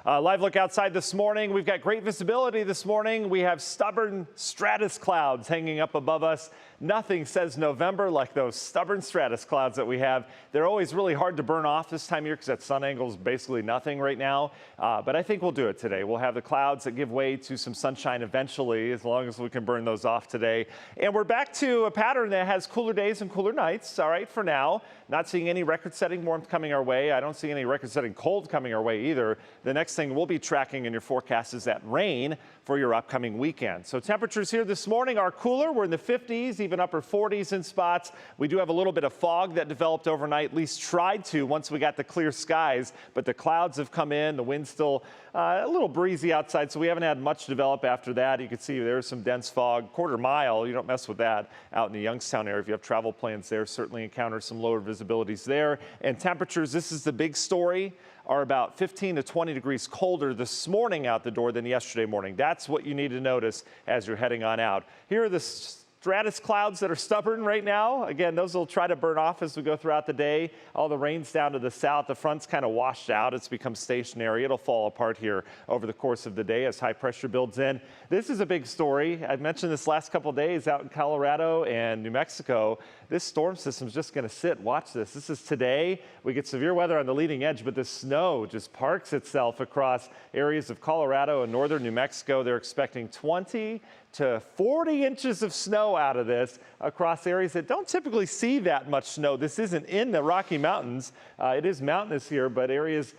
Live look outside this morning. We've got great visibility this morning. We have stubborn stratus clouds hanging up above us. Nothing says November like those stubborn stratus clouds that we have. They're always really hard to burn off this time of year because that sun angle is basically nothing right now. But I think we'll do it today. We'll have the clouds that give way to some sunshine eventually, as long as we can burn those off today. And we're back to a pattern that has cooler days and cooler nights. All right, for now, not seeing any record-setting warmth coming our way. I don't see any record-setting cold coming our way either. The next thing we'll be tracking in your forecast is that rain for your upcoming weekend. So temperatures here this morning are cooler. We're in the 50s, even upper 40s in spots. We do have a little bit of fog that developed overnight, at least tried to once we got the clear skies, but the clouds have come in. The wind's still a little breezy outside, so we haven't had much develop after that. You can see there's some dense fog, quarter mile. You don't mess with that out in the Youngstown area. If you have travel plans there, certainly encounter some lower visibilities there. And temperatures, this is the big story, are about 15 to 20 degrees colder this morning out the door than yesterday morning. That's what you need to notice as you're heading on out. Here are the stratus clouds that are stubborn right now. Again, those will try to burn off as we go throughout the day. All the rain's down to the south. The front's kind of washed out. It's become stationary. It'll fall apart here over the course of the day as high pressure builds in. This is a big story. I've mentioned this last couple of days out in Colorado and New Mexico. This storm system is just going to sit. Watch this. This is today. We get severe weather on the leading edge, but the snow just parks itself across areas of Colorado and northern New Mexico. They're expecting 20 to 40 inches of snow out of this across areas that don't typically see that much snow. This isn't in the Rocky Mountains. It is mountainous here, but areas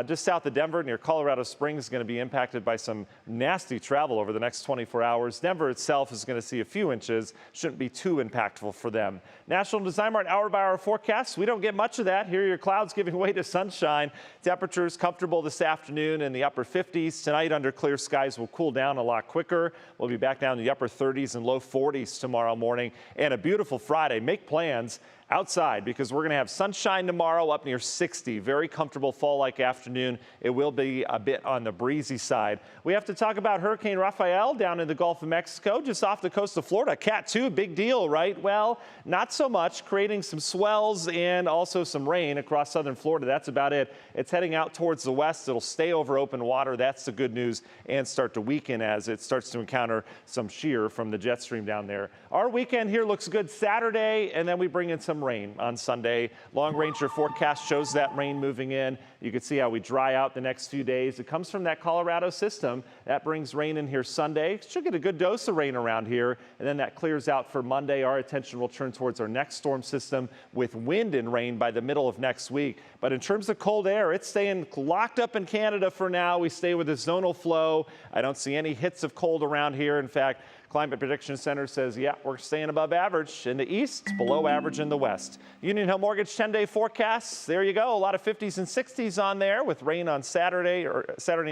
just south of Denver near Colorado Springs is going to be impacted by some nasty travel over the next 24 hours. Denver itself is going to see a few inches. Shouldn't be too impactful for them. National Design Mart hour-by-hour forecast. We don't get much of that. Here are your clouds giving way to sunshine. Temperatures comfortable this afternoon in the upper 50s. Tonight under clear skies will cool down a lot quicker. We'll be back down to the upper 30s and low 40s tomorrow morning. And a beautiful Friday. Make plans outside because we're going to have sunshine tomorrow up near 60. Very comfortable fall-like afternoon. It will be a bit on the breezy side. We have to talk about Hurricane Rafael down in the Gulf of Mexico, just off the coast of Florida. Cat 2, big deal, right? Well, not so much, creating some swells and also some rain across southern Florida. That's about it. It's heading out towards the west. It'll stay over open water. That's the good news, and start to weaken as it starts to encounter some shear from the jet stream down there. Our weekend here looks good Saturday, and then we bring in some rain on Sunday. Long ranger forecast shows that rain moving in. You can see how we dry out the next few days. It comes from that Colorado system. That brings rain in here Sunday. Should get a good dose of rain around here, and then that clears out for Monday. Our attention will turn towards our next storm system with wind and rain by the middle of next week. But in terms of cold air, it's staying locked up in Canada for now. We stay with a zonal flow. I don't see any hits of cold around here. In fact, Climate Prediction Center says, yeah, we're staying above average in the east, below average in the west. Union Hill Mortgage 10-day forecasts. There you go. A lot of 50s and 60s on there with rain on Saturday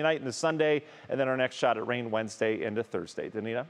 night into Sunday, and then our next shot at rain Wednesday into Thursday. Danita?